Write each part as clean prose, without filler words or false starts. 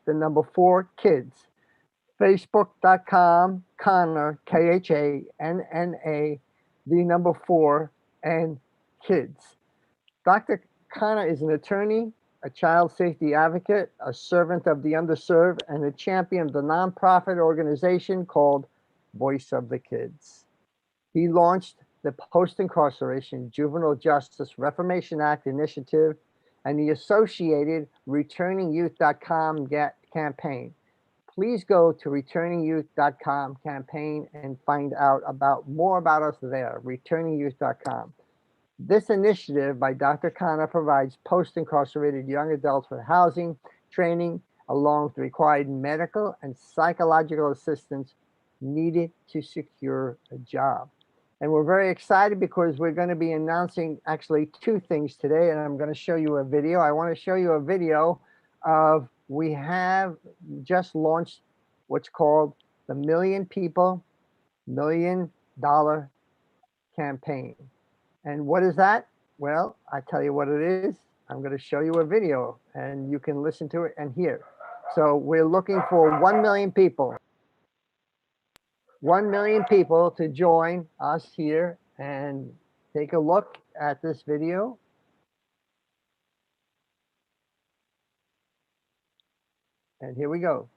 the number 4, kids. Facebook.com, Khanna, Khanna, the number 4, and kids. Dr. Khanna is an attorney, a child safety advocate, a servant of the underserved, and a champion of the nonprofit organization called Voice of the Kids. He launched the Post Incarceration Juvenile Justice Reformation Act initiative and the associated returningyouth.com campaign. Please go to returningyouth.com campaign and find out about more about us there, returningyouth.com. This initiative by Dr. Khanna provides post-incarcerated young adults with housing, training, along with required medical and psychological assistance needed to secure a job. And we're very excited because we're going to be announcing actually 2 things today, and I'm going to show you a video. I want to show you a video of, we have just launched what's called the Million People, $1 Million campaign. And what is that? Well, I tell you what it is. I'm going to show you a video and you can listen to it and hear. So we're looking for 1 million people. 1 million people to join us here and take a look at this video. And here we go.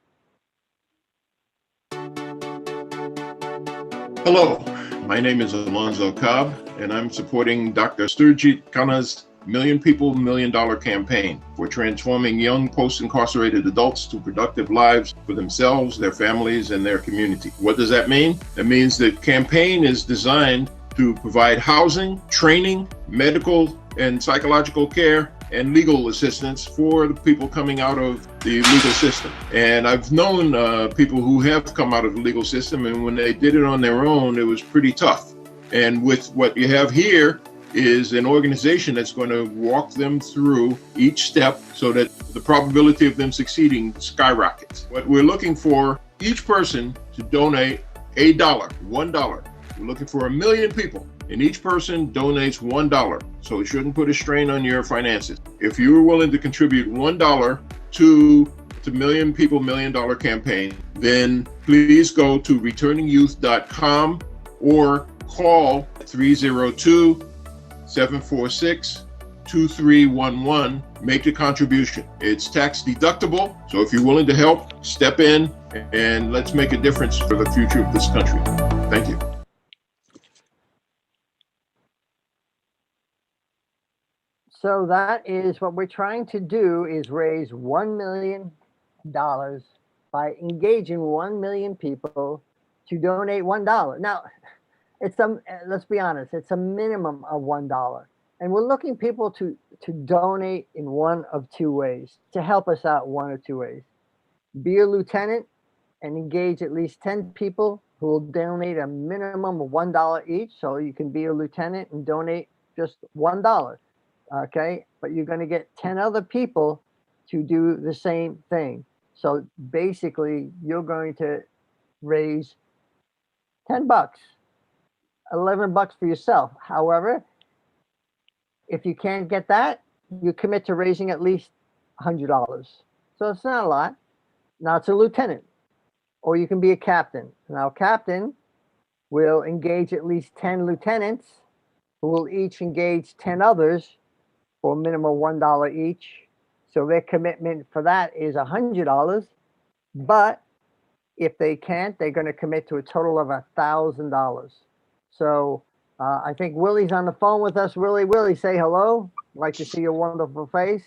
Hello, my name is Alonzo Cobb, and I'm supporting Dr. Surajit Khanna's Million People, $1 Million campaign for transforming young post-incarcerated adults to productive lives for themselves, their families, and their community. What does that mean? That means the campaign is designed to provide housing, training, medical and psychological care, and legal assistance for the people coming out of the legal system. And I've known people who have come out of the legal system, and when they did it on their own, it was pretty tough. And with what you have here is an organization that's going to walk them through each step so that the probability of them succeeding skyrockets. What we're looking for, each person to donate $1. We're looking for 1 million people, and each person donates $1. So it shouldn't put a strain on your finances. If you're willing to contribute $1 to the Million People, $1 Million campaign, then please go to returningyouth.com or call 302-746-2311. Make a contribution. It's tax deductible. So if you're willing to help, step in and let's make a difference for the future of this country. Thank you. So that is what we're trying to do, is raise $1 million by engaging 1 million people to donate $1. Now, let's be honest, it's a minimum of $1. And we're looking people to donate in one of 2 ways, to help us out 1 or 2 ways. Be a lieutenant and engage at least 10 people who will donate a minimum of $1 each. So you can be a lieutenant and donate just $1. Okay, but you're going to get 10 other people to do the same thing. So basically, you're going to raise $10, $11 for yourself. However, if you can't get that, you commit to raising at least $100. So it's not a lot. Now it's a lieutenant, or you can be a captain. Now, captain will engage at least 10 lieutenants who will each engage 10 others for a minimum of $1 each. So their commitment for that is $100. But if they can't, they're going to commit to a total of $1,000. So I think Willie's on the phone with us. Willie, say hello. Like to see your wonderful face.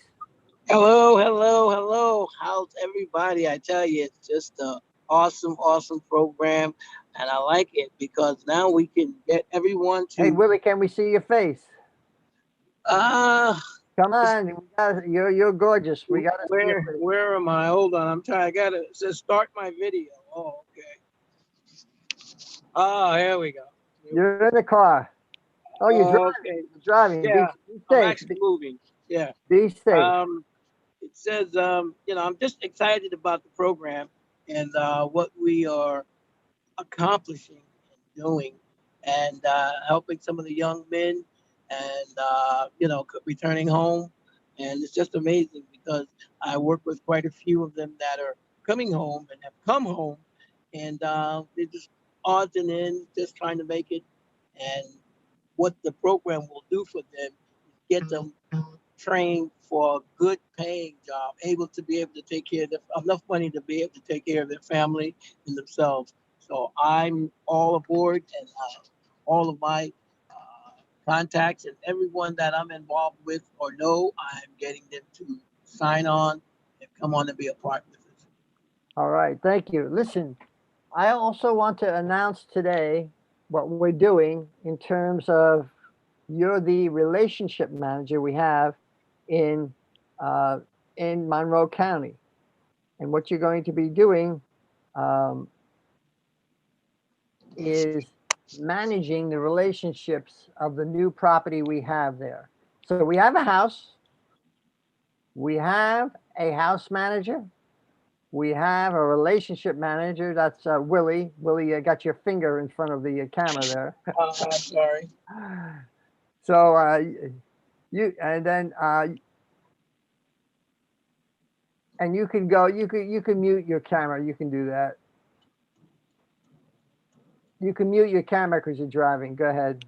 Hello. How's everybody? I tell you, it's just an awesome program. And I like it because now we can get everyone to... Hey, Willie, can we see your face? Come on, you're gorgeous. We got to. Where am I? Hold on, I'm trying. It says start my video. Oh, okay. Oh, here we go. You're in the car. Oh, you're driving. Okay. You're driving. Yeah, be safe. I'm actually moving. Yeah. Be safe. It says, I'm just excited about the program and what we are accomplishing and doing, and helping some of the young men and returning home. And it's just amazing because I work with quite a few of them that are coming home and have come home, and they're just odds and ends, just trying to make it. And what the program will do for them is get them trained for a good paying job, able to take care of enough money to be able to take care of their family and themselves. So I'm all aboard, and all of my contacts and everyone that I'm involved with or know, I'm getting them to sign on and come on and be a part with us. All right, thank you. Listen, I also want to announce today what we're doing in terms of you're the relationship manager we have in uh, in Monroe County, and what you're going to be doing um, is managing the relationships of the new property we have there. So we have a house, we have a house manager, we have a relationship manager. That's Willie. Willie, you got your finger in front of the camera there. I'm sorry. So you and then and you can go. You can mute your camera. You can do that. You can mute your camera because you're driving. Go ahead.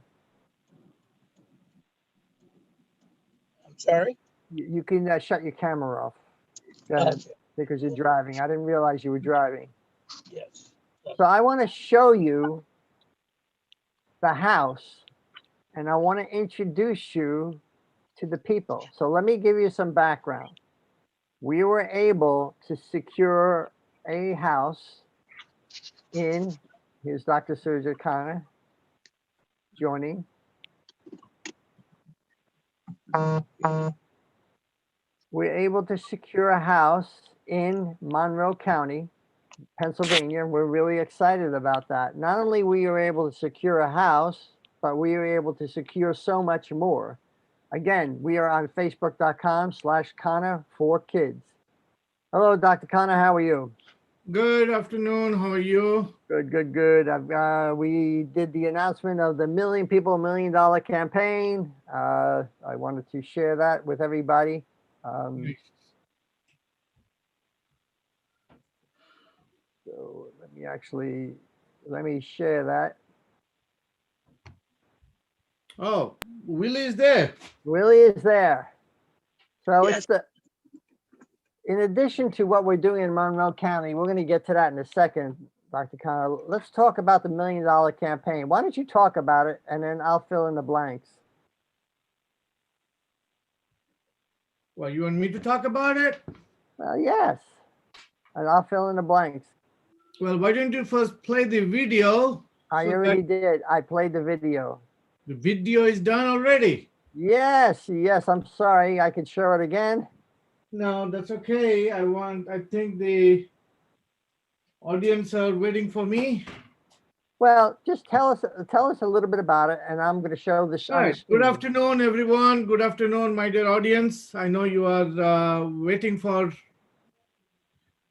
I'm sorry. You can shut your camera off. Go ahead, Okay. because you're driving. I didn't realize you were driving. Yes. So I want to show you the house, and I want to introduce you to the people. So let me give you some background. We were able to secure a house in, here's Dr. Surajit Khanna joining. We're able to secure a house in Monroe County, Pennsylvania. We're really excited about that. Not only we were able to secure a house, but we were able to secure so much more. Again, we are on facebook.com/Khanna4Kids. Hello, Dr. Khanna, how are you? Good afternoon. How are you? Good, good, good. We did the announcement of the Million People, $1 Million campaign. I wanted to share that with everybody. So let me share that. Oh, Willie is there. Willie is there. So Yes. in addition to what we're doing in Monroe County, we're going to get to that in a second, Dr. Khanna. Let's talk about the $1 Million campaign. Why don't you talk about it, and then I'll fill in the blanks. Well, you want me to talk about it? Well, yes, and I'll fill in the blanks. Well, why don't you first play the video? I already did. I played the video. The video is done already. Yes, yes. I'm sorry. I could show it again. No, that's okay. I think the audience are waiting for me. Well, just tell us a little bit about it, and I'm going to show this. All right. Good afternoon, everyone. Good afternoon, my dear audience. I know you are waiting for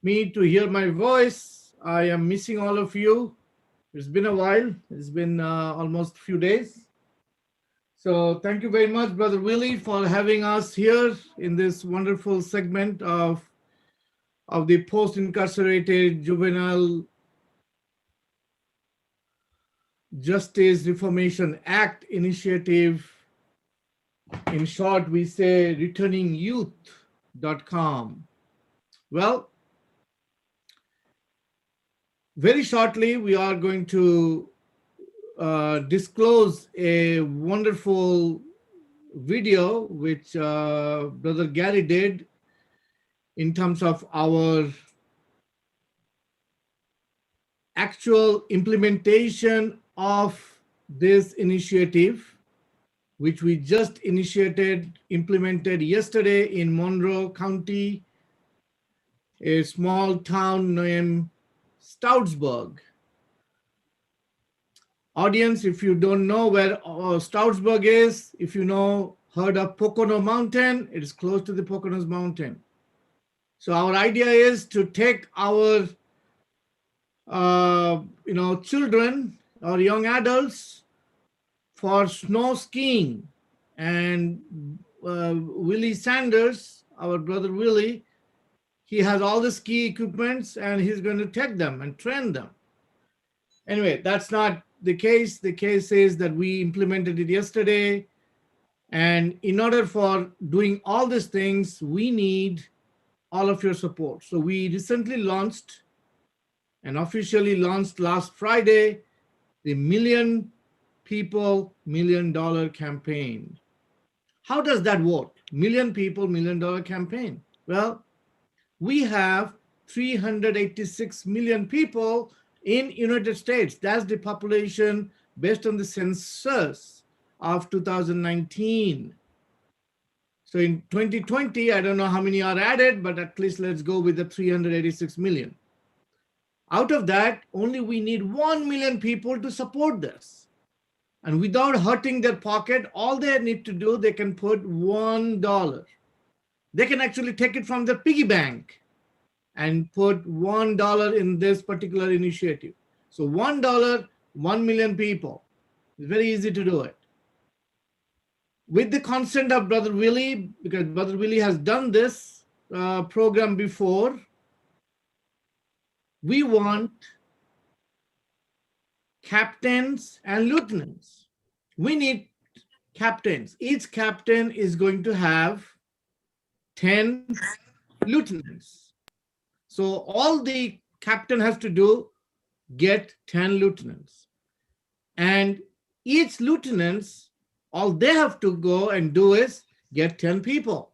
me to hear my voice. I am missing all of you. It's been a while. It's been almost a few days. So thank you very much, Brother Willie, for having us here in this wonderful segment of the Post-Incarcerated Juvenile Justice Reformation Act initiative. In short, we say returningyouth.com. Well, very shortly, we are going to disclose a wonderful video which Brother Gary did in terms of our actual implementation of this initiative, which we just implemented yesterday in Monroe County, a small town named Stoutsburg. Audience, if you don't know where Stoutsburg is, if you heard of Pocono Mountain, it is close to the Poconos Mountain. So our idea is to take our children or young adults for snow skiing, and Willie Sanders, our brother Willie, he has all the ski equipments and he's going to take them and train them. Anyway, that's not the case. The case is that we implemented it yesterday. And in order for doing all these things, we need all of your support. So we recently launched and officially launched last Friday, the Million People, $1 Million campaign. How does that work? Million People, $1 Million campaign. Well, we have 386 million people in United States. That's the population based on the census of 2019. So in 2020, I don't know how many are added, but at least let's go with the 386 million. Out of that, only we need 1 million people to support this. And without hurting their pocket, all they need to do, they can put $1. They can actually take it from their piggy bank and put $1 in this particular initiative. So $1, 1 million people. It's very easy to do it. With the consent of Brother Willie, because Brother Willie has done this program before, we want captains and lieutenants. We need captains. Each captain is going to have 10 lieutenants. So all the captain has to do, get 10 lieutenants. And each lieutenants, all they have to go and do is get 10 people.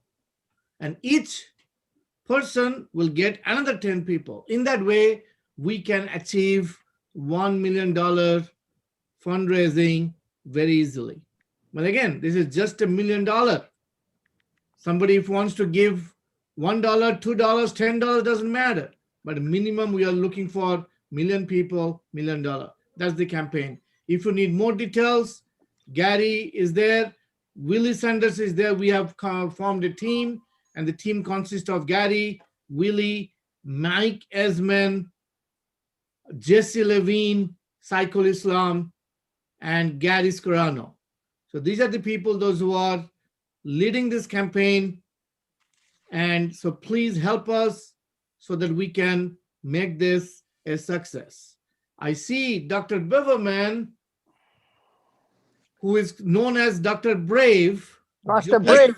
And each person will get another 10 people. In that way, we can achieve $1 million fundraising very easily. But again, this is just $1 million. Somebody if wants to give $1, $2, $10, doesn't matter. But minimum, we are looking for million people, $1 million. That's the campaign. If you need more details, Gary is there. Willie Sanders is there. We have formed a team, and the team consists of Gary, Willie, Mike Esman, Jesse Levine, Saiful Islam, and Gary Scarano. So these are the people, those who are leading this campaign. And so please help us so that we can make this a success. I see Dr. Beverman, who is known as Dr. Brave. Dr. Brave.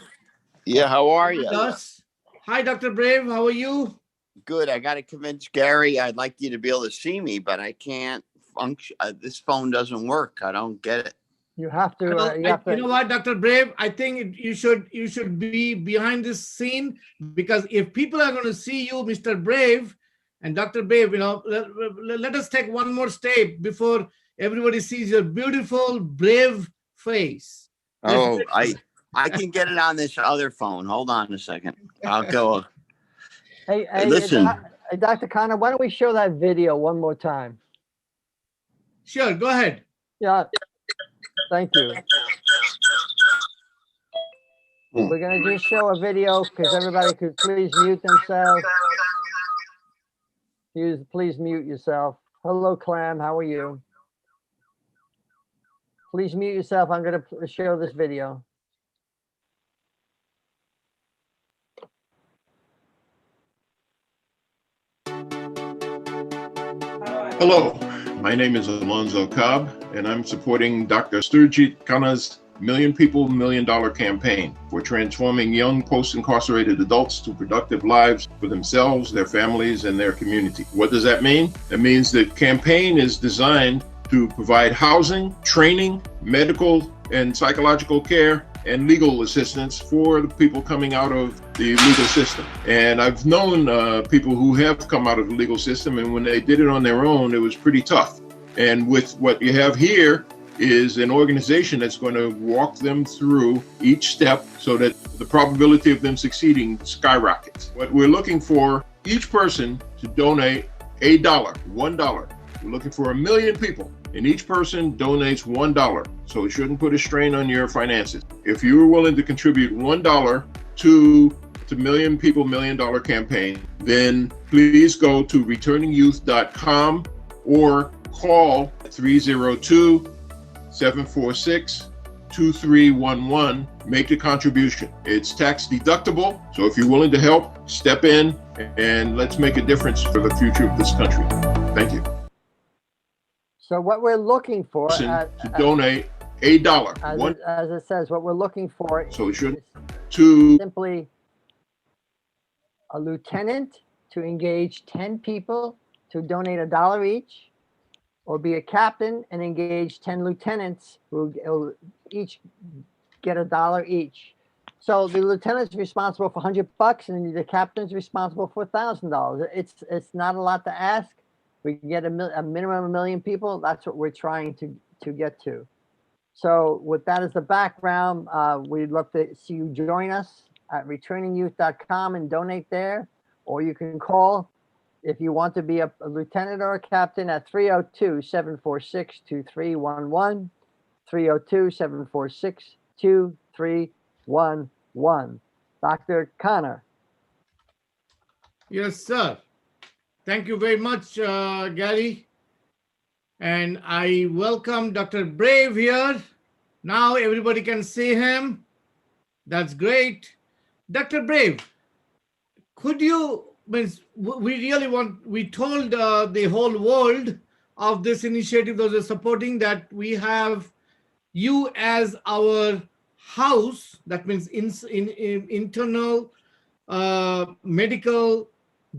Yeah, how are you? Us. Hi, Dr. Brave. How are you? Good. I got to convince Gary. I'd like you to be able to see me, but I can't function. This phone doesn't work. I don't get it. You have to. You know what, Dr. Brave? I think you should be behind this scene, because if people are going to see you, Mr. Brave and Dr. Brave, let us take one more step before everybody sees your beautiful, brave face. Oh, I can get it on this other phone. Hold on a second. I'll go. Hey, listen. Hey, Dr. Khanna, why don't we show that video one more time? Sure, go ahead. Yeah. Thank you. We're going to just show a video because everybody could please mute themselves. Please mute yourself. Hello, Clam. How are you? Please mute yourself. I'm going to show this video. Hello, my name is Alonzo Cobb, and I'm supporting Dr. Surajit Khanna's Million People, $1 Million campaign for transforming young post-incarcerated adults to productive lives for themselves, their families, and their community. What does that mean? It means the campaign is designed to provide housing, training, medical and psychological care, and legal assistance for the people coming out of the legal system. And I've known people who have come out of the legal system, and when they did it on their own, it was pretty tough. And with what you have here is an organization that's going to walk them through each step so that the probability of them succeeding skyrockets. What we're looking for, each person to donate $1. We're looking for 1 million people, and each person donates $1. So it shouldn't put a strain on your finances. If you are willing to contribute $1 to the Million People, $1 Million campaign, then please go to returningyouth.com or call 302-746-5755. 2311. Make the contribution. It's tax deductible. So if you're willing to help, step in and let's make a difference for the future of this country. Thank you. So what we're looking for To donate $1. As it says, what we're looking for So it should is to simply a lieutenant to engage 10 people to donate $1 each, or be a captain and engage 10 lieutenants who will each get $1 each. So the lieutenant's responsible for $100 and the captain's responsible for $1,000. It's not a lot to ask. We can get a minimum of 1 million people. That's what we're trying to get to. So with that as the background, we'd love to see you join us at returningyouth.com and donate there, or you can call if you want to be a lieutenant or a captain at 302-746-2311, 302-746-2311. Dr. Khanna. Yes, sir. Thank you very much, Gary. And I welcome Dr. Brave here. Now everybody can see him. That's great. Dr. Brave, could you, we told the whole world of this initiative those are supporting that we have you as our house, that means internal medical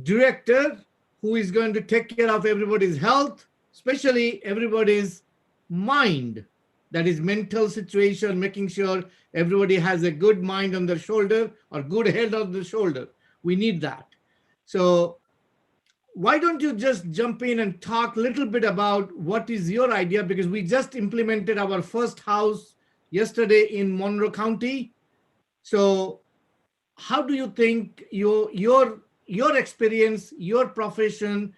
director who is going to take care of everybody's health, especially everybody's mind, that is mental situation, making sure everybody has a good mind on their shoulder or good head on the shoulder. We need that. So why don't you just jump in and talk a little bit about what is your idea, because we just implemented our first house yesterday in Monroe County. So how do you think your experience, your profession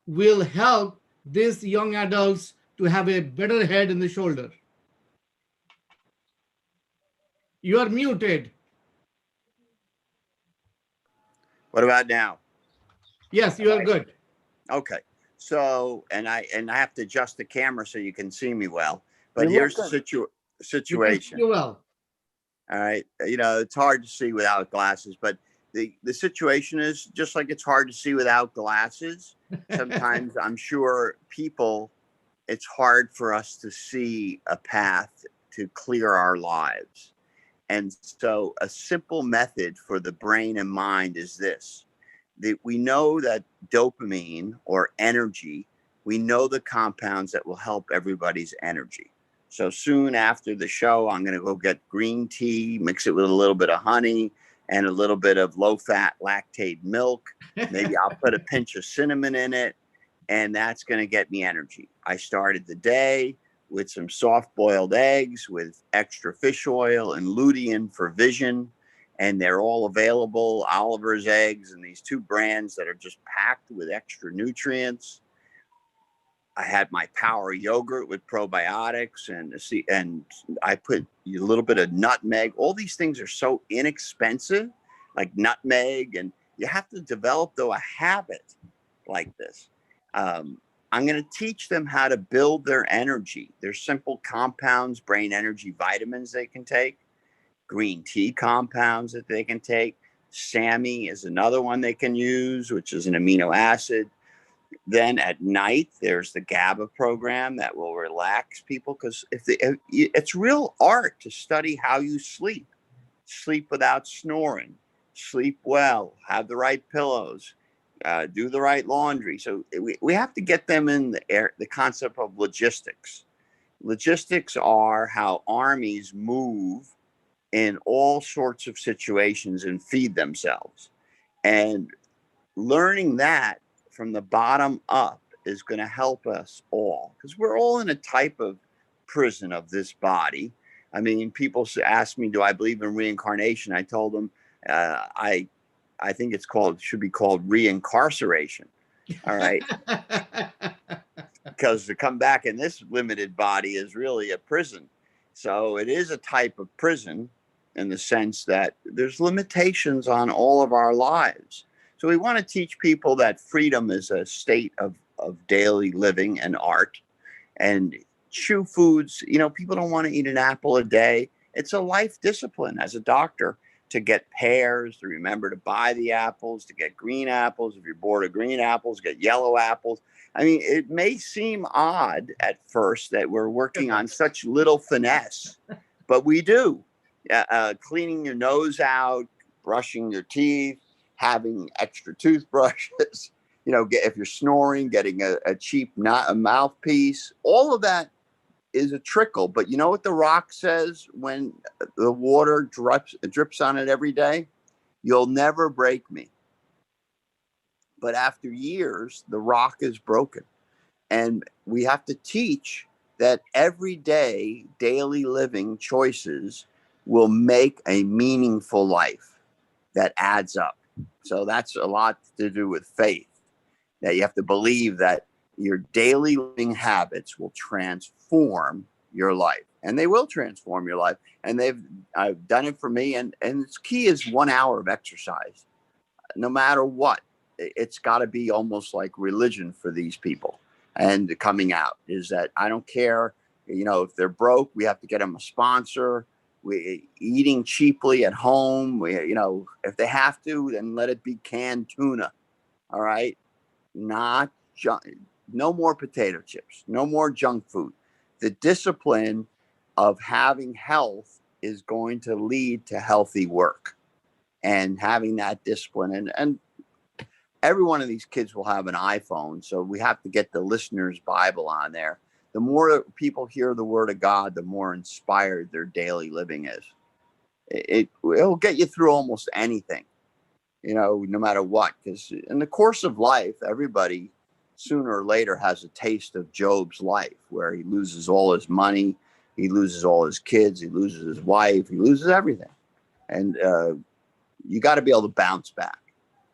will help these young adults to have a better head and the shoulder? You are muted. What about now? Yes, you are good. Okay. So, and I have to adjust the camera so you can see me well. But You here's look the good. situation. You well. All right. You know, it's hard to see without glasses, but the situation is just like it's hard to see without glasses. Sometimes I'm sure it's hard for us to see a path to clear our lives. And so a simple method for the brain and mind is this. We know that dopamine or energy, we know the compounds that will help everybody's energy. So soon after the show, I'm going to go get green tea, mix it with a little bit of honey and a little bit of low-fat lactate milk. Maybe I'll put a pinch of cinnamon in it, and that's going to get me energy. I started the day with some soft-boiled eggs with extra fish oil and lutein for vision, and they're all available, Oliver's eggs and these 2 brands that are just packed with extra nutrients. I had my power yogurt with probiotics and I put a little bit of nutmeg. All these things are so inexpensive, like nutmeg, and you have to develop, though, a habit like this. I'm going to teach them how to build their energy. There's simple compounds, brain energy vitamins they can take, green tea compounds that they can take. SAMI is another one they can use, which is an amino acid. Then at night, there's the GABA program that will relax people, because it's real art to study how you sleep without snoring, sleep well, have the right pillows, do the right laundry. So we have to get them in the concept of logistics. Logistics are how armies move in all sorts of situations and feed themselves. And learning that from the bottom up is going to help us all, because we're all in a type of prison of this body. I mean, people ask me, do I believe in reincarnation? I told them, I think should be called reincarceration. All right. Because to come back in this limited body is really a prison. So it is a type of prison in the sense that there's limitations on all of our lives. So we want to teach people that freedom is a state of daily living and art, and chew foods. You know, people don't want to eat an apple a day. It's a life discipline as a doctor to get pears, to remember to buy the apples, to get green apples. If you're bored of green apples, get yellow apples. I mean, it may seem odd at first that we're working on such little finesse, but we do. Cleaning your nose out, brushing your teeth, having extra toothbrushes, you know, if you're snoring, getting a cheap a mouthpiece, all of that is a trickle. But you know what the rock says when the water drips on it every day? You'll never break me. But after years, the rock is broken. And we have to teach that everyday, daily living choices will make a meaningful life that adds up. So that's a lot to do with faith, that you have to believe that your daily living habits will transform your life, and they will transform your life. And I've done it for me. And its key is 1 hour of exercise, no matter what. It's got to be almost like religion for these people. And coming out is that I don't care, you know, if they're broke, we have to get them a sponsor. We eating cheaply at home. You know, if they have to, then let it be canned tuna. All right, not junk. No more potato chips. No more junk food. The discipline of having health is going to lead to healthy work, and having that discipline. And every one of these kids will have an iPhone, so we have to get the listener's Bible on there. The more people hear the word of God, the more inspired their daily living is. It'll get you through almost anything, you know, no matter what. Because in the course of life, everybody sooner or later has a taste of Job's life, where he loses all his money, he loses all his kids, he loses his wife, he loses everything. And you got to be able to bounce back.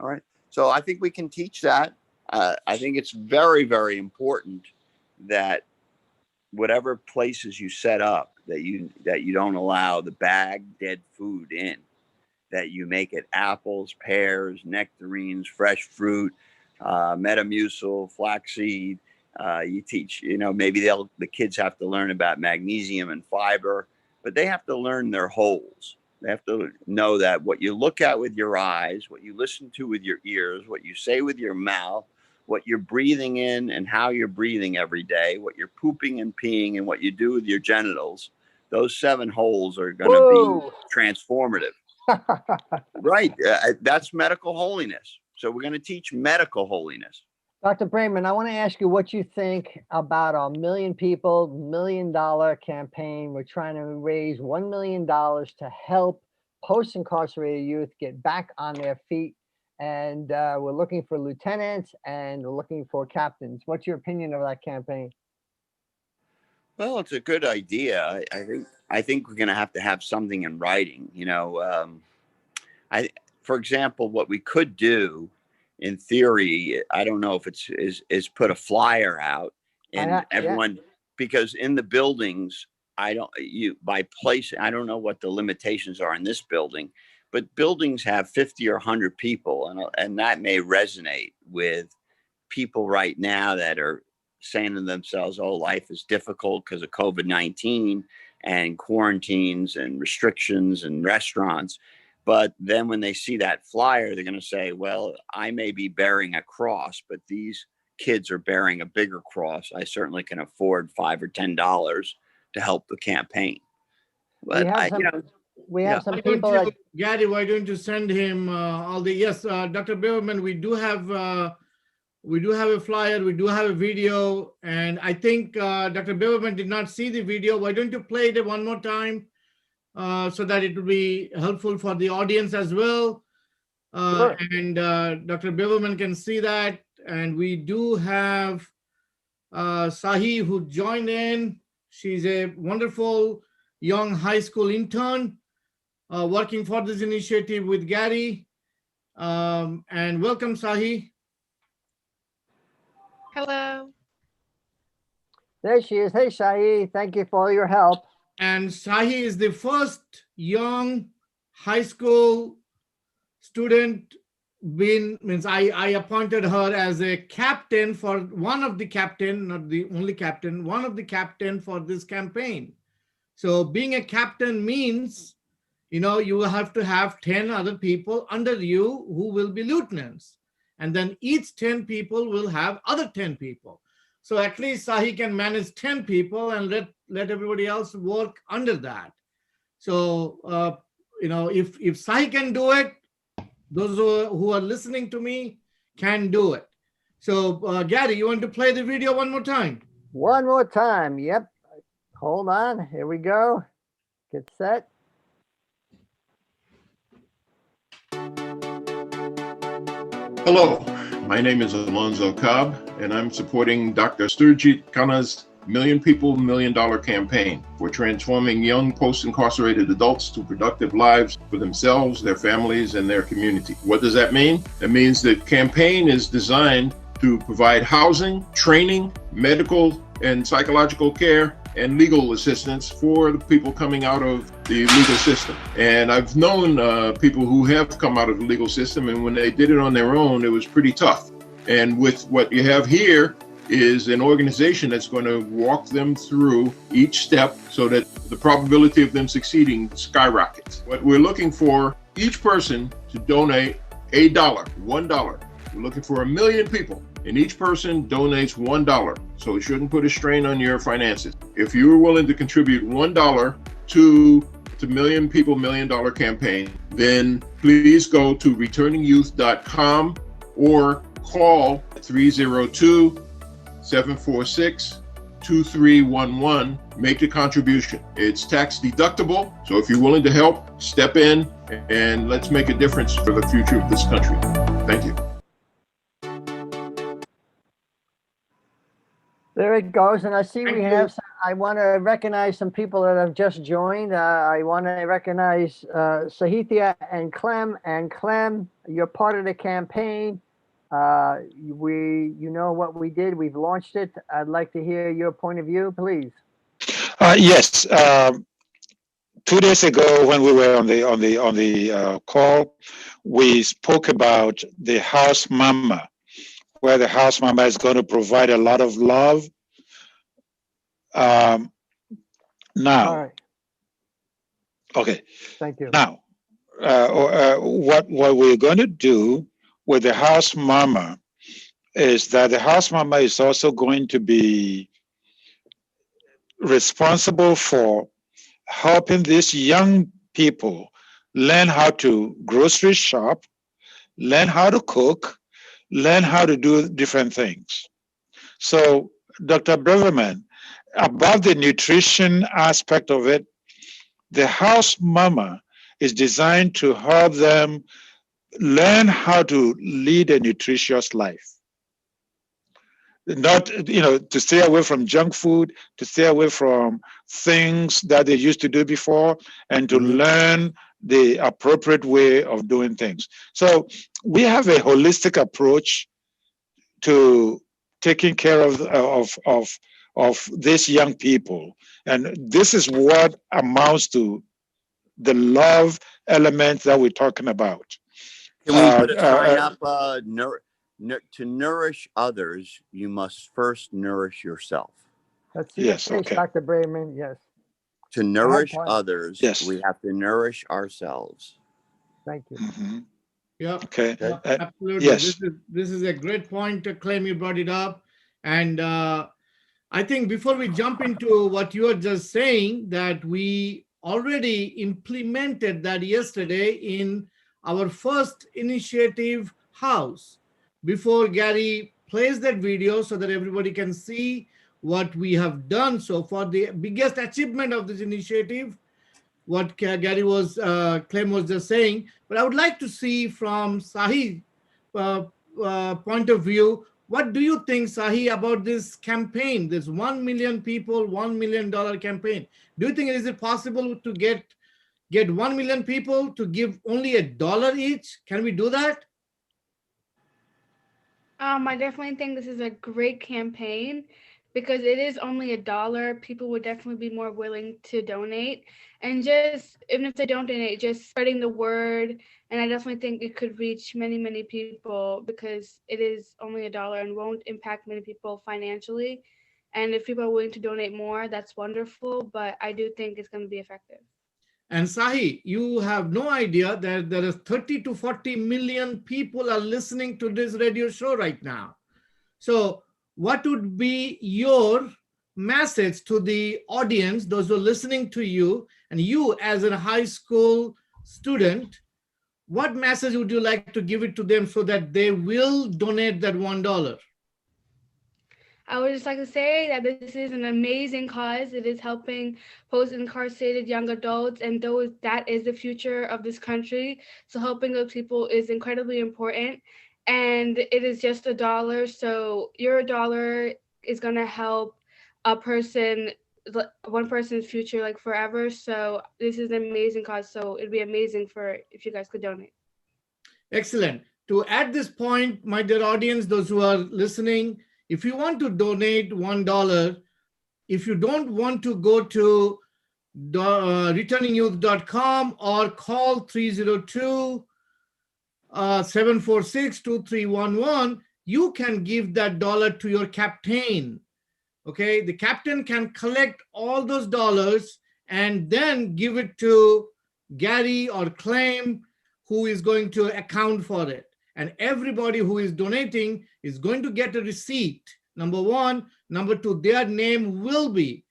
All right. So I think we can teach that. I think it's very, very important that whatever places you set up, that you don't allow the bagged dead food in, that you make it apples, pears, nectarines, fresh fruit, Metamucil, flaxseed. You teach, you know, maybe the kids have to learn about magnesium and fiber, but they have to learn their wholes. They have to know that what you look at with your eyes, what you listen to with your ears, what you say with your mouth, what you're breathing in and how you're breathing every day, what you're pooping and peeing, and what you do with your genitals, those 7 holes are going to be transformative. Right. That's medical holiness. So we're going to teach medical holiness. Dr. Brayman, I want to ask you what you think about our Million People, $1 Million campaign. We're trying to raise $1 million to help post-incarcerated youth get back on their feet. And we're looking for lieutenants and we're looking for captains. What's your opinion of that campaign? Well, it's a good idea. I think we're going to have something in writing. You know, for example, what we could do, in theory, I don't know if is put a flyer out and everyone, because in the buildings, I don't know what the limitations are in this building, but buildings have 50 or 100 people, and that may resonate with people right now that are saying to themselves, oh, life is difficult because of COVID-19 and quarantines and restrictions and restaurants. But then when they see that flyer, they're going to say, well, I may be bearing a cross, but these kids are bearing a bigger cross. I certainly can afford $5 or $10 to help the campaign. But we have some people that... Gary, why don't you send him all the... Yes, Dr. Beverman, we do have a flyer, we do have a video, and I think Dr. Beverman did not see the video. Why don't you play it one more time? So that it will be helpful for the audience as well. Sure. And Dr. Beverman can see that. And we do have Sahi who joined in. She's a wonderful young high school intern working for this initiative with Gary. And welcome, Sahi. Hello. There she is. Hey, Sahi, thank you for all your help. And Sahi is the first young high school student I appointed her as a captain for one of the captain, not the only captain, one of the captain for this campaign. So being a captain means, you will have to have 10 other people under you who will be lieutenants. And then each 10 people will have other 10 people. So at least Sahi can manage 10 people and let everybody else work under that. So, if Sahi can do it, those who are listening to me can do it. So, Gary, you want to play the video one more time? One more time. Yep. Hold on. Here we go. Get set. Hello, my name is Alonzo Cobb, and I'm supporting Dr. Surajit Khanna's Million People, Million Dollar campaign for transforming young post-incarcerated adults to productive lives for themselves, their families, and their community. What does that mean? That means the campaign is designed to provide housing, training, medical and psychological care, and legal assistance for the people coming out of the legal system. And I've known people who have come out of the legal system, and when they did it on their own, it was pretty tough. And with what you have here is an organization that's going to walk them through each step so that the probability of them succeeding skyrockets. What we're looking for, each person to donate $1. We're looking for 1 million people, and each person donates $1. So it shouldn't put a strain on your finances. If you are willing to contribute $1 to the Million People, Million Dollar campaign, then please go to returningyouth.com or call 302-746-2311. Make the contribution. It's tax deductible. So if you're willing to help, step in and let's make a difference for the future of this country. Thank you. There it goes. And I see Thank we you. have, I want to recognize some people that have just joined. I want to recognize Sahithya and Clem. And Clem, you're part of the campaign. You know what we did. We've launched it. I'd like to hear your point of view, please. Yes. 2 days ago, when we were on the call, we spoke about the house mama, where the house mama is going to provide a lot of love. Now, All right. okay. Thank you. Now, what we're going to do with the house mama is that the house mama is also going to be responsible for helping these young people learn how to grocery shop, learn how to cook, learn how to do different things. So, Dr. Braverman, about the nutrition aspect of it, the house mama is designed to help them learn how to lead a nutritious life. Not, to stay away from junk food, to stay away from things that they used to do before, and to learn the appropriate way of doing things. So we have a holistic approach to taking care of these young people. And this is what amounts to the love element that we're talking about. Can we put a sign up? To nourish others, you must first nourish yourself. Let's see Yes, your face, okay. Dr. Brayman. Yes. To nourish Paul. others, Yes. we have to nourish ourselves. Thank you. Mhm. Yeah. Okay. Absolutely. Yes. This is a great point, Clem, you brought it up. And I think before we jump into what you are just saying, that we already implemented that yesterday in our first initiative house. Before Gary plays that video so that everybody can see what we have done so far, the biggest achievement of this initiative, what Gary was, Clem was just saying. But I would like to see from Sahi's point of view, what do you think, Sahi, about this campaign, this 1 million people, $1 million campaign? Do you think is it possible to get 1 million people to give only $1 each? Can we do that? I definitely think this is a great campaign because it is only $1. People would definitely be more willing to donate. And just, even if they don't donate, just spreading the word. And I definitely think it could reach many, many people because it is only $1 and won't impact many people financially. And if people are willing to donate more, that's wonderful. But I do think it's going to be effective. And Sahi, you have no idea that there is 30 to 40 million people are listening to this radio show right now. So what would be your message to the audience, those who are listening to you, and you as a high school student, what message would you like to give it to them so that they will donate that $1? I would just like to say that this is an amazing cause. It is helping post-incarcerated young adults, and those that is the future of this country. So helping those people is incredibly important. And it is just $1. So your dollar is going to help a person, one person's future, like forever. So this is an amazing cause. So it'd be amazing for if you guys could donate. Excellent. To at this point, my dear audience, those who are listening, if you want to donate $1, if you don't want to go to returningyouth.com or call 302-746-2311, you can give that dollar to your captain. Okay, the captain can collect all those dollars and then give it to Gary or Clem, who is going to account for it. And everybody who is donating is going to get a receipt, number one. Number two, their name will be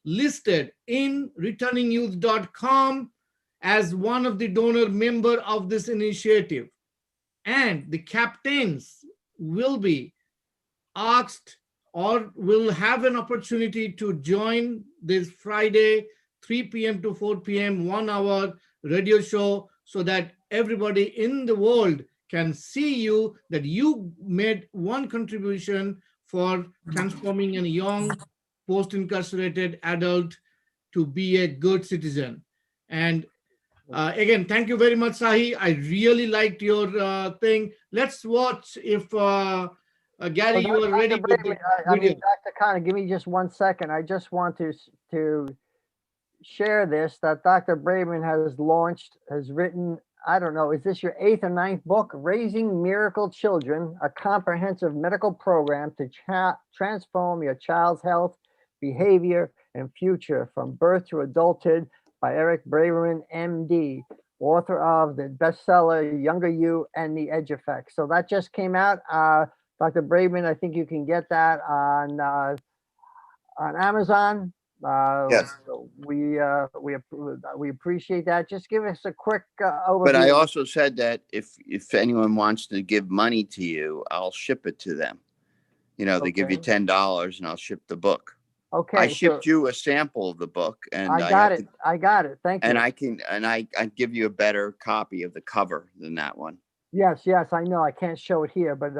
listed in returningyouth.com as one of the donor member of this initiative. And the captains will be asked or will have an opportunity to join this Friday, 3 p.m. to 4 p.m., 1 hour radio show, so that everybody in the world can see you, that you made one contribution for transforming a young post-incarcerated adult to be a good citizen. And again, thank you very much, Sahi. I really liked your thing. Let's watch if Gary, you are ready with the video. Dr. Khanna, give me just 1 second. I just want to share this, that Dr. Braverman has written, I don't know, is this your 8th or 9th book? Raising Miracle Children, a comprehensive medical program to transform your child's health, behavior, and future from birth to adulthood, by Eric Braverman, MD, author of the bestseller Younger You and the Edge Effect. So that just came out. Dr. Braverman, I think you can get that on Amazon. Yes. So we appreciate that. Just give us a quick overview. But I also said that if anyone wants to give money to you, I'll ship it to them. You know, they give you $10 and I'll ship the book. Okay. I shipped you a sample of the book, and I got it. Thank you. And I give you a better copy of the cover than that one. Yes, I know. I can't show it here, but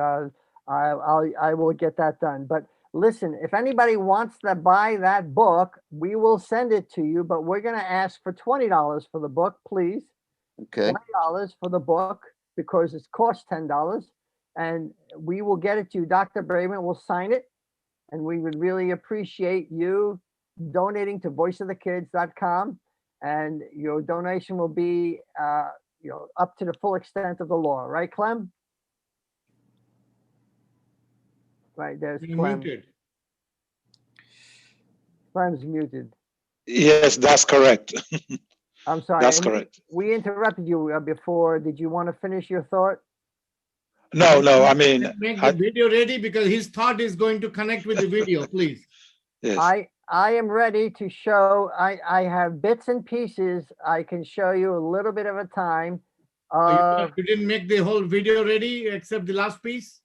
I will get that done. But listen, if anybody wants to buy that book, we will send it to you, but we're going to ask for $20 for the book, please. Okay. $20 for the book, because it costs $10, and we will get it to you. Dr. Braverman will sign it, and we would really appreciate you donating to voiceofthekids.com, and your donation will be up to the full extent of the law. Right, Clem? Right, there's Clem. Muted. Clem's muted. Yes, that's correct. I'm sorry. That's correct. We interrupted you before. Did you want to finish your thought? No, I mean, make the video ready, because his thought is going to connect with the video, please. yes. I am ready to show. I have bits and pieces. I can show you a little bit of a time. You didn't make the whole video ready except the last piece?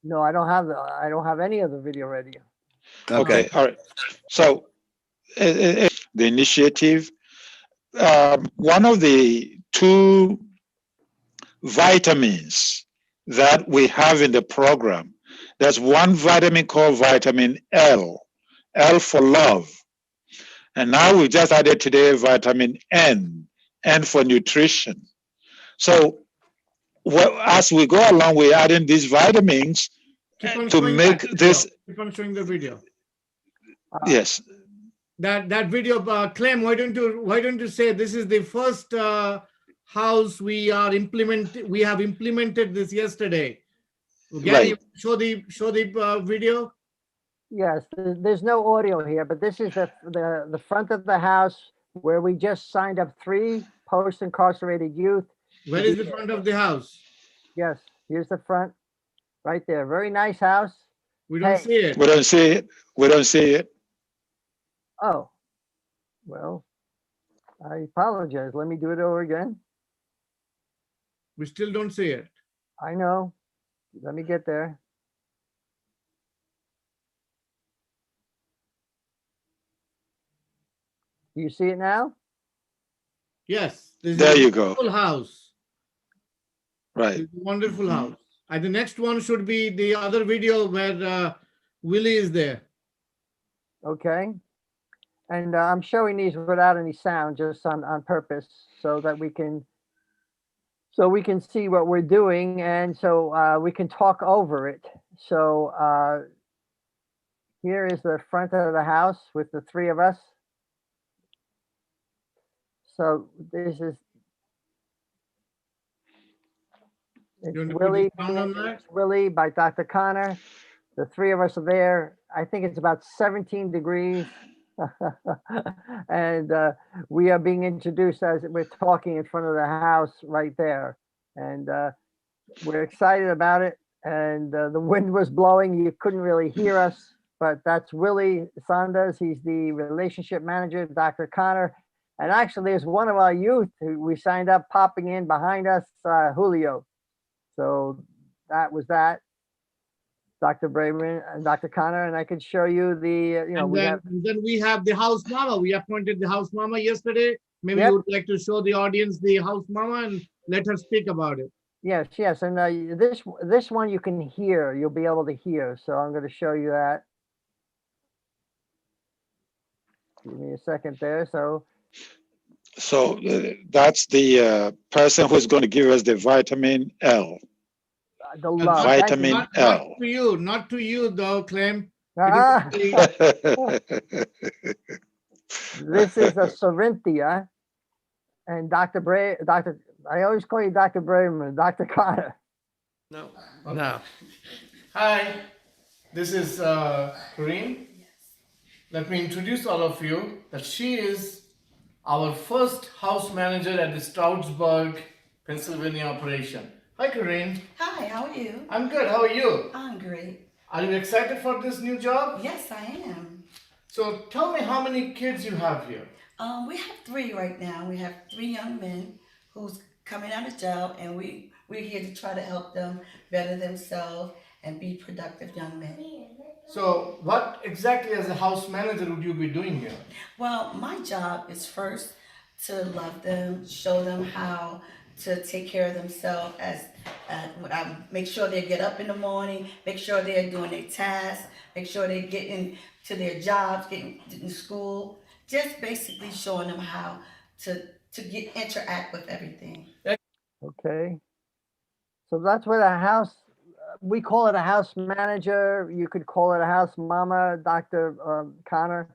No, I don't have any of the video ready. Okay, all right. So the initiative, one of the 2 vitamins that we have in the program, there's one vitamin called vitamin L for love. And now we just added today vitamin N for nutrition. So as we go along, we're adding these vitamins Keep on to showing make that this, video. Keep on showing the video. yes, That video, Clem, why don't you say this is the first house we have implemented this yesterday. Gary, right. show the video. Yes, there's no audio here, but this is the front of the house where we just signed up 3 post-incarcerated youth. Where is the front of the house? Yes, here's the front, right there. Very nice house. We don't Hey. see it. We don't see it. We don't see it. Oh, well, I apologize. Let me do it over again. We still don't see it. I know. Let me get there. Do you see it now? Yes, this There is a you go. wonderful house. Right. It's a wonderful house. And the next one should be the other video where Willie is there. Okay. And I'm showing these without any sound, just on purpose, so that we can see what we're doing, and so we can talk over it. So here is the front of the house with the 3 of us. So this is it's You want to put Willie, the sound on that? it's Willie by Dr. Connor. The 3 of us are there. I think it's about 17 degrees. And we are being introduced as we're talking in front of the house right there. And we're excited about it. And the wind was blowing. You couldn't really hear us, but that's Willie Saunders. He's the relationship manager, Dr. Connor. And actually, there's one of our youth who we signed up popping in behind us, Julio. So that was that. Dr. Braverman and Dr. Connor, and I could show you the, Then we have the house mama. We appointed the house mama yesterday. Maybe Yep. you would like to show the audience the house mama and let her speak about it. Yes, yes, and this one you can hear, you'll be able to hear, so I'm going to show you that. Give me a second there. So That's the person who's going to give us the vitamin L. the love. Vitamin L. Not to you though, Clem. Ah, It this is a Sarinthia, and I always call you Dr. Braverman, Dr. Connor. No. Hi, this is Kareem. Let me introduce all of you that she is our first house manager at the Stroudsburg, Pennsylvania operation. Hi, Kareem. Hi, how are you? I'm good. How are you? I'm great. Are you excited for this new job? Yes, I am. So tell me how many kids you have here. We have 3 right now. We have 3 young men who's coming out of jail, and we're here to try to help them better themselves and be productive young men. So what exactly as a house manager would you be doing here? Well, my job is first to love them, show them how to take care of themselves, as I make sure they get up in the morning, make sure they're doing their tasks, make sure they're getting to their jobs, getting in school, just basically showing them how to interact with everything. Okay. So that's what a house, we call it a house manager. You could call it a house mama, Dr. Connor.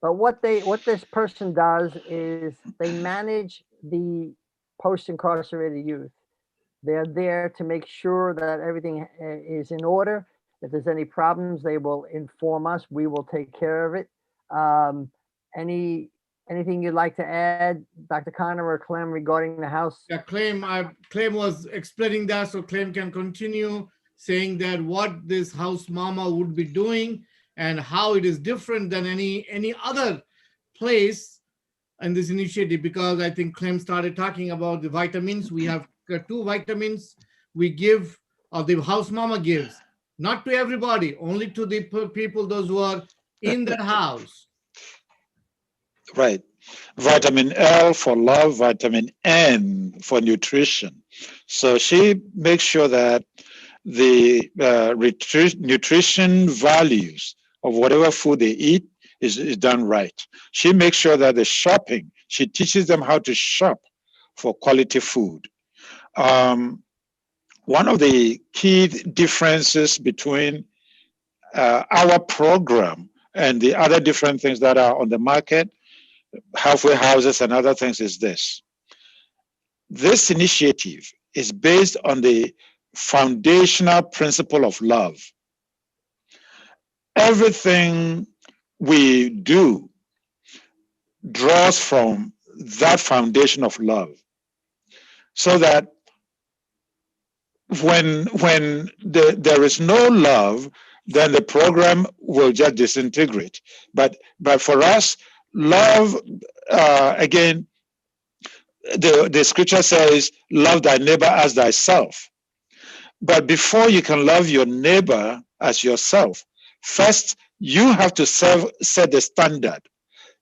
But what this person does is they manage the post-incarcerated youth. They're there to make sure that everything is in order. If there's any problems, they will inform us. We will take care of it. Anything you'd like to add, Dr. Connor or Clem, regarding the house? Yeah, Clem was explaining that, so Clem can continue saying that what this house mama would be doing and how it is different than any other place in this initiative, because I think Clem started talking about the vitamins. We have 2 vitamins we give, or the house mama gives, not to everybody, only to the people, those who are in the house. Right. Vitamin L for love, vitamin N for nutrition. So she makes sure that the nutrition values of whatever food they eat is done right. She makes sure that the shopping, she teaches them how to shop for quality food. one of the key differences between our program and the other different things that are on the market, halfway houses and other things, is this. This initiative is based on the foundational principle of love. Everything we do draws from that foundation of love, so that when there is no love, then the program will just disintegrate. But for us, love, again, the scripture says, love thy neighbor as thyself. But before you can love your neighbor as yourself, first you have to set the standard.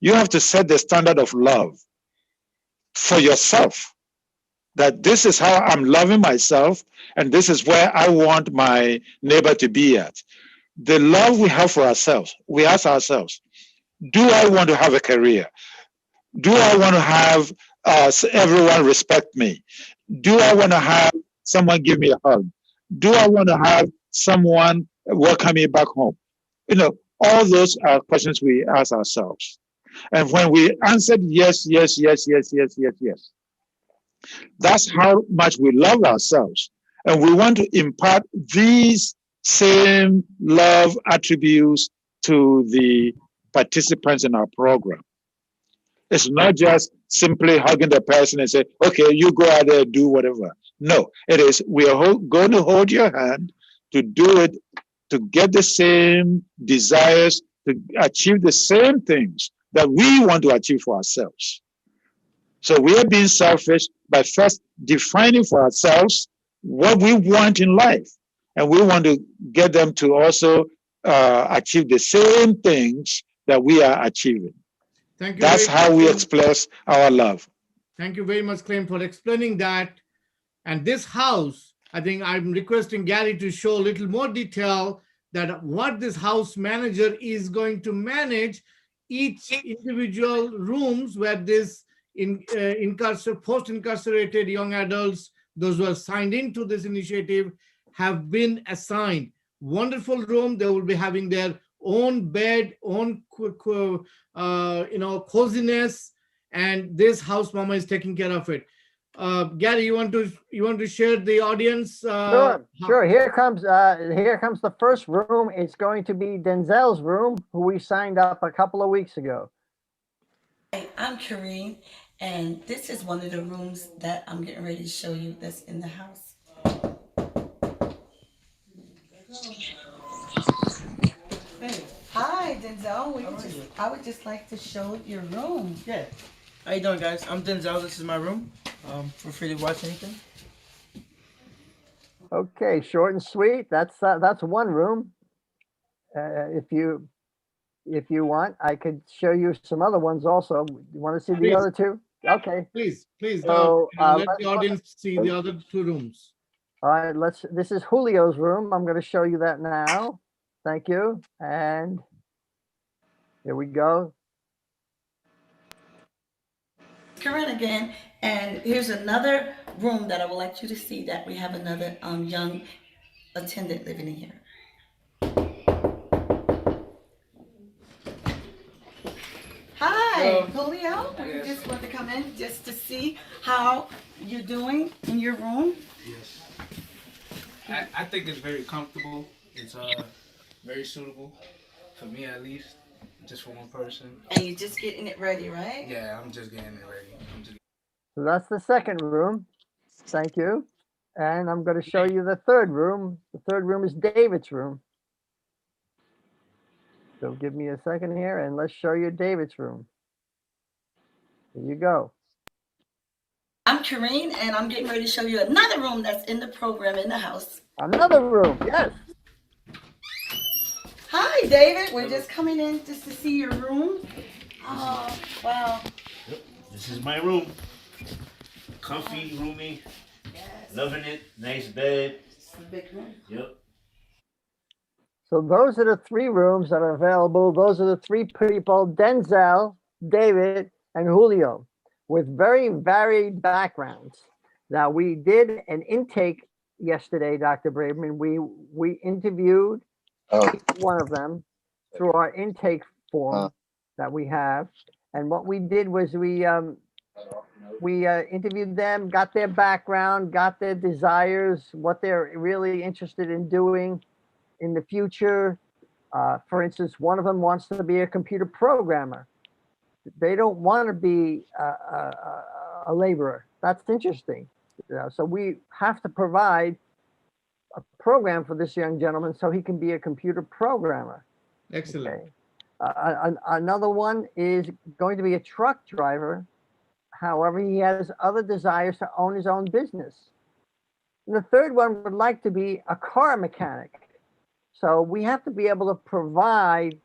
You have to set the standard of love for yourself. That this is how I'm loving myself, and this is where I want my neighbor to be at. The love we have for ourselves, we ask ourselves, do I want to have a career? Do I want to have everyone respect me? Do I want to have someone give me a hug? Do I want to have someone welcome me back home? All those are questions we ask ourselves. And when we answered yes, yes, yes, yes, yes, yes, yes, that's how much we love ourselves. And we want to impart these same love attributes to the participants in our program. It's not just simply hugging the person and say, okay, you go out there, do whatever. No, it is, we are going to hold your hand to do it, to get the same desires, to achieve the same things that we want to achieve for ourselves. So we are being selfish by first defining for ourselves what we want in life. And we want to get them to also achieve the same things that we are achieving. Thank you. That's how we express our love. Thank you very much, Clem, for explaining that. And this house, I think I'm requesting Gary to show a little more detail that what this house manager is going to manage each individual rooms where this post-incarcerated young adults, those who are signed into this initiative, have been assigned. Wonderful room. They will be having their own bed, own coziness, and this house mama is taking care of it. Gary, you want to share the audience? Sure. Here comes the first room. It's going to be Denzel's room, who we signed up a couple of weeks ago. Hi, I'm Kareen, and this is one of the rooms that I'm getting ready to show you that's in the house. Hey. Hi, Denzel. I would just like to show your room. Yeah. How you doing, guys? I'm Denzel. This is my room. Feel free to watch anything. Okay, short and sweet. That's one room. If you want, I could show you some other ones also. You want to see the other two? Okay. Please. So, let the audience see the other two rooms. All right, this is Julio's room. I'm going to show you that now. Thank you. And here we go. Corinne again, and here's another room that I would like you to see that we have another young attendant living in here. Hi, Julio. We just want to come in just to see how you're doing in your room. Yes. I think it's very comfortable. It's very suitable for me, at least, just for one person. And you're just getting it ready, right? Yeah, I'm just getting it ready. So that's the second room. Thank you. And I'm going to show you the third room. The third room is David's room. So give me a second here and let's show you David's room. Here you go. I'm Kareen, and I'm getting ready to show you another room that's in the program in the house. Another room, yes. Hi, David. We're just coming in just to see your room. Oh, wow. Yep, this is my room. Comfy, roomy. Yes. Loving it. Nice bed. It's a big room. Yep. So those are the three rooms that are available. Those are the three people, Denzel, David, and Julio, with very varied backgrounds. Now, we did an intake yesterday, Dr. Braverman. We interviewed each one of them through our intake form that we have. And what we did was we interviewed them, got their background, got their desires, what they're really interested in doing in the future. For instance, one of them wants to be a computer programmer. They don't want to be a laborer. That's interesting. So we have to provide a program for this young gentleman so he can be a computer programmer. Excellent. Okay. Another one is going to be a truck driver. However, he has other desires to own his own business. And the third one would like to be a car mechanic. So we have to be able to provide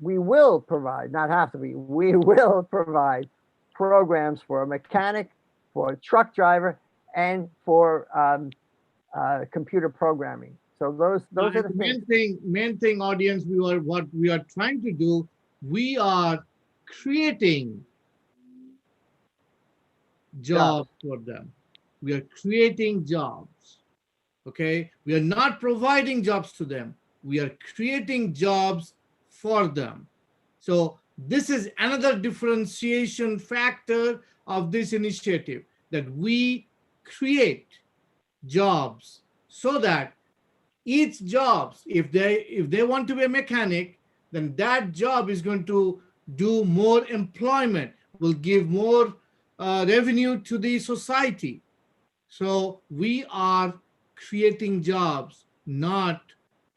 we will provide, not have to be, we will provide programs for a mechanic, for a truck driver, and for computer programming. So those are the things. Main thing, audience, what we are trying to do, we are creating jobs for them. We are creating jobs. Okay, we are not providing jobs to them. We are creating jobs for them. So this is another differentiation factor of this initiative, that we create jobs so that each jobs, if they want to be a mechanic, then that job is going to do more employment, will give more revenue to the society. So we are creating jobs, not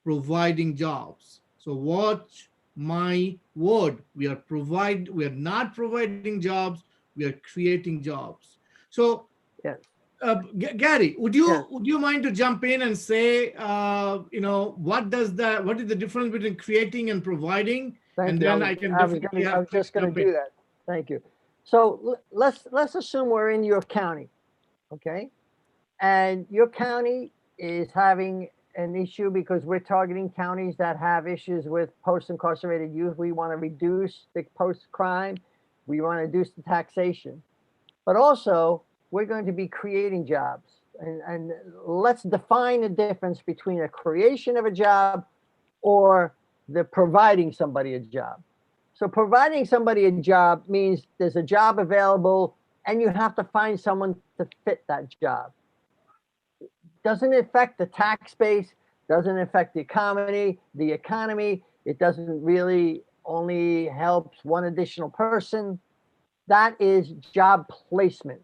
providing jobs. So watch my word. We are not providing jobs, we are creating jobs. So yes. Gary, would you mind to jump in and say, what is the difference between creating and providing? Thank you. Then I was just going to do that. Thank you. So let's assume we're in your county, okay? And your county is having an issue because we're targeting counties that have issues with post-incarcerated youth. We want to reduce the post-crime. We want to reduce the taxation. But also, we're going to be creating jobs. And let's define the difference between a creation of a job or the providing somebody a job. So providing somebody a job means there's a job available and you have to find someone to fit that job. Doesn't affect the tax base, doesn't affect the economy. It doesn't really only helps one additional person. That is job placement.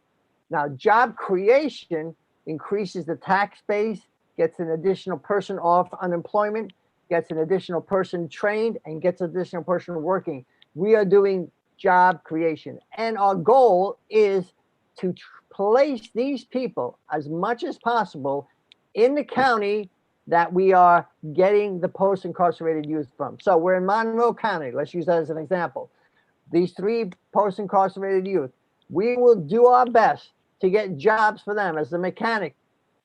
Now, job creation increases the tax base, gets an additional person off unemployment, gets an additional person trained, and gets an additional person working. We are doing job creation. And our goal is to place these people as much as possible in the county that we are getting the post-incarcerated youth from. So we're in Monroe County. Let's use that as an example. These 3 post-incarcerated youth, we will do our best to get jobs for them as a mechanic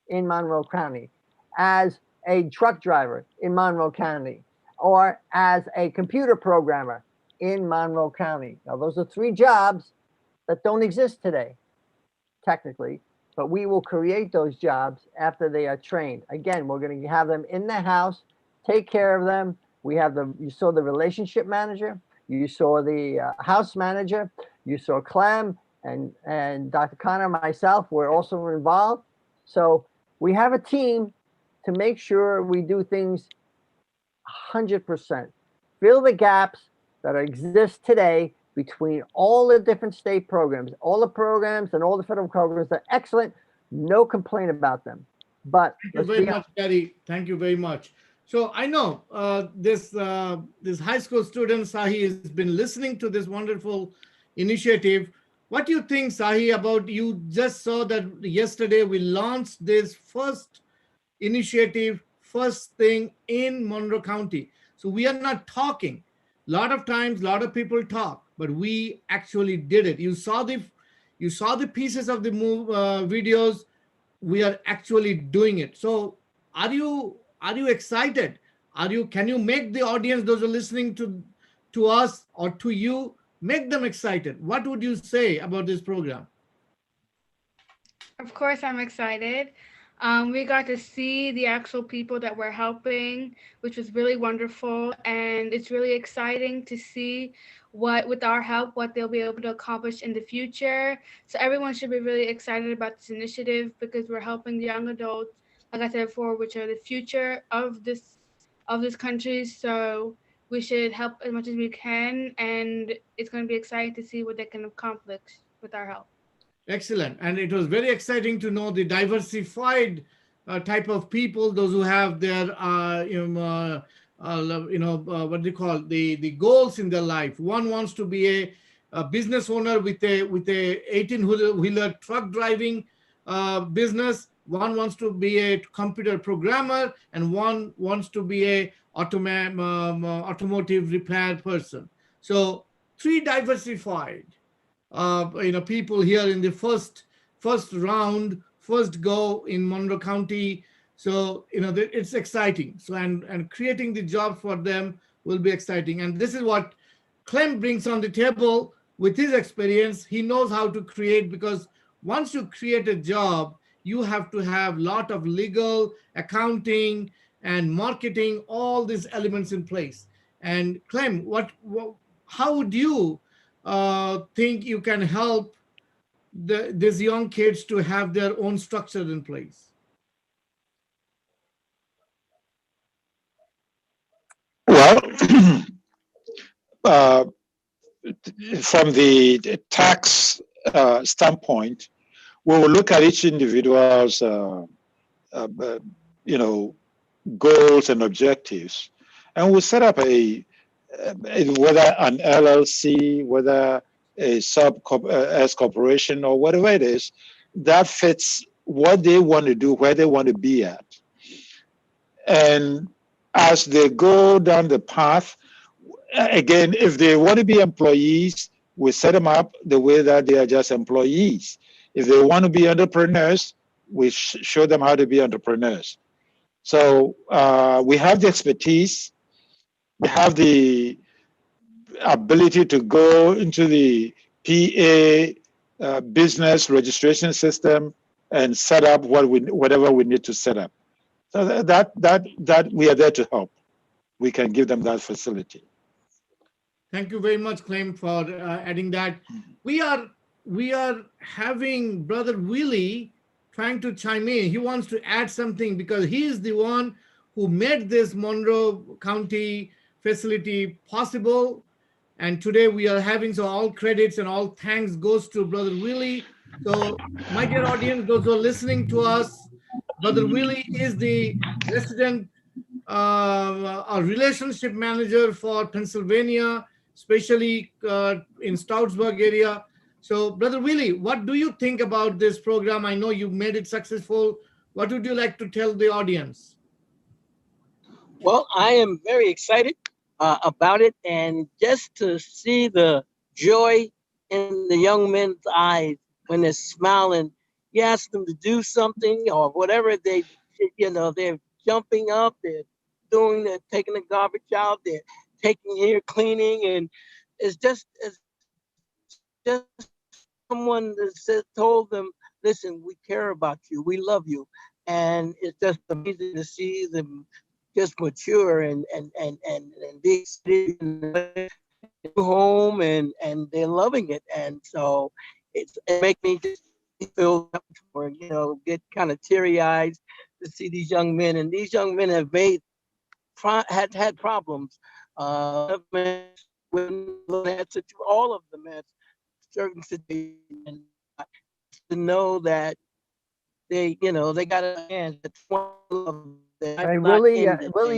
in Monroe County, as a truck driver in Monroe County, or as a computer programmer in Monroe County. Now, those are 3 jobs that don't exist today, technically, but we will create those jobs after they are trained. Again, we're going to have them in the house, take care of them. You saw the relationship manager, you saw the house manager, you saw Clem and Dr. Khanna, myself, we're also involved. So we have a team to make sure we do things 100%. Fill the gaps that exist today between all the different state programs. All the programs and all the federal programs are excellent. No complaint about them. But thank you very much, Gary. Thank you very much. So I know this high school student, Sahi, has been listening to this wonderful initiative. What do you think, Sahi, about, you just saw that yesterday we launched this first initiative, first thing in Monroe County. So we are not talking. A lot of times, a lot of people talk, but we actually did it. You saw the pieces of the videos. We are actually doing it. So are you excited? Can you make the audience, those who are listening to us or to you, make them excited? What would you say about this program? Of course, I'm excited. We got to see the actual people that we're helping, which was really wonderful. And it's really exciting to see what, with our help, what they'll be able to accomplish in the future. So everyone should be really excited about this initiative because we're helping the young adults, like I said before, which are the future of this country. So we should help as much as we can, and it's going to be exciting to see what they can accomplish with our help. Excellent. And it was very exciting to know the diversified type of people, those who have their, what do you call the goals in their life. One wants to be a business owner with a 18-wheeler truck driving business. One wants to be a computer programmer, and one wants to be a automotive repair person. So three diversified people here in the first round, first go in Monroe County. So it's exciting. So and creating the jobs for them will be exciting. And this is what Clem brings on the table with his experience. He knows how to create, because once you create a job, you have to have a lot of legal, accounting, and marketing, all these elements in place. And Clem, how would you think you can help these young kids to have their own structure in place? Well, uh, from the tax standpoint, we will look at each individual's, uh, you know, goals and objectives, and we'll set up whether an LLC, whether a S corporation, or whatever it is that fits what they want to do, where they want to be at. And as they go down the path, again, if they want to be employees, we set them up the way that they are just employees. If they want to be entrepreneurs, we show them how to be entrepreneurs. So we have the expertise, we have the ability to go into the PA business registration system and set up whatever we need to set up. So that we are there to help. We can give them that facility. Thank you very much, Clem, for adding that. We are having Brother Willie trying to chime in. He wants to add something because he is the one who made this Monroe County facility possible. And today we are having, so all credits and all thanks goes to Brother Willie. So my dear audience, those who are listening to us, Brother Willie is the resident a relationship manager for Pennsylvania, especially in Stroudsburg area. So, Brother Willie, what do you think about this program? I know you made it successful. What would you like to tell the audience? Well, I am very excited about it, and just to see the joy in the young men's eyes when they're smiling. You ask them to do something or whatever they're jumping up, they're taking the garbage out, they're taking here, cleaning, and it's just someone that told them, listen, we care about you, we love you. And it's just amazing to see them just mature and be home and they're loving it. And so it makes me just feel or get kind of teary eyed to see these young men. And these young men have had problems. All of them had certain situations, and to know that they got a hand. Hey, Willie,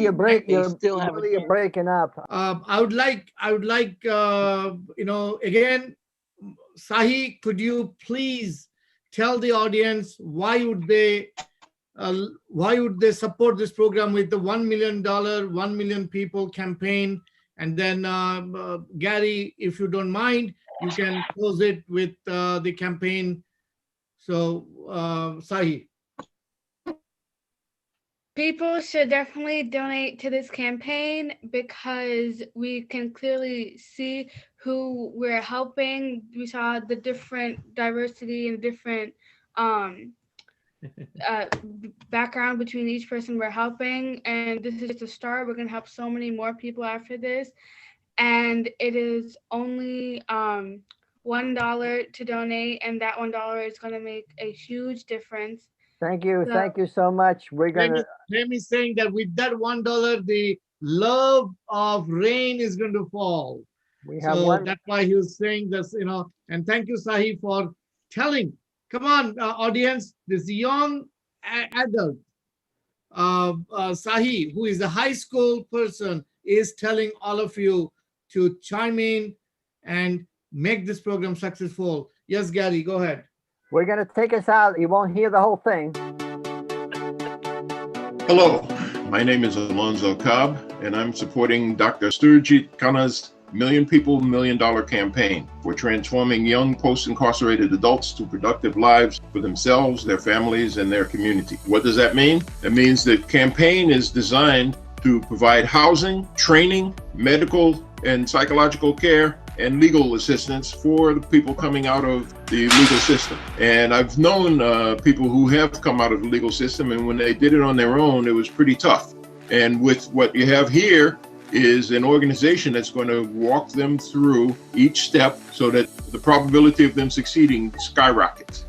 you're breaking up. I would like, again, Sahi, could you please tell the audience why would they support this program with the $1 million, 1 million people campaign? And then, Gary, if you don't mind, you can close it with the campaign. So, Sahi. People should definitely donate to this campaign because we can clearly see who we're helping. We saw the different diversity and different background between each person we're helping, and this is just a start. We're going to help so many more people after this, and it is only $1 to donate, and that $1 is going to make a huge difference. Thank you. So- Thank you so much. We're gonna. Jamie's saying that with that $1, the love of rain is going to fall. We have So one. that's why he was saying this, you know. And thank you, Sahi, for telling. Come on, audience, this young adult, Sahi, who is a high school person, is telling all of you to chime in and make this program successful. Yes, Gary, go ahead. We're gonna take us out. You won't hear the whole thing. Hello, my name is Alonzo Cobb, and I'm supporting Dr. Surajit Khanna's Million People, Million Dollar campaign for transforming young post-incarcerated adults to productive lives for themselves, their families, and their community. What does that mean? That means the campaign is designed to provide housing, training, medical and psychological care, and legal assistance for the people coming out of the legal system. And I've known people who have come out of the legal system, and when they did it on their own, it was pretty tough. And with what you have here is an organization that's going to walk them through each step so that the probability of them succeeding skyrockets.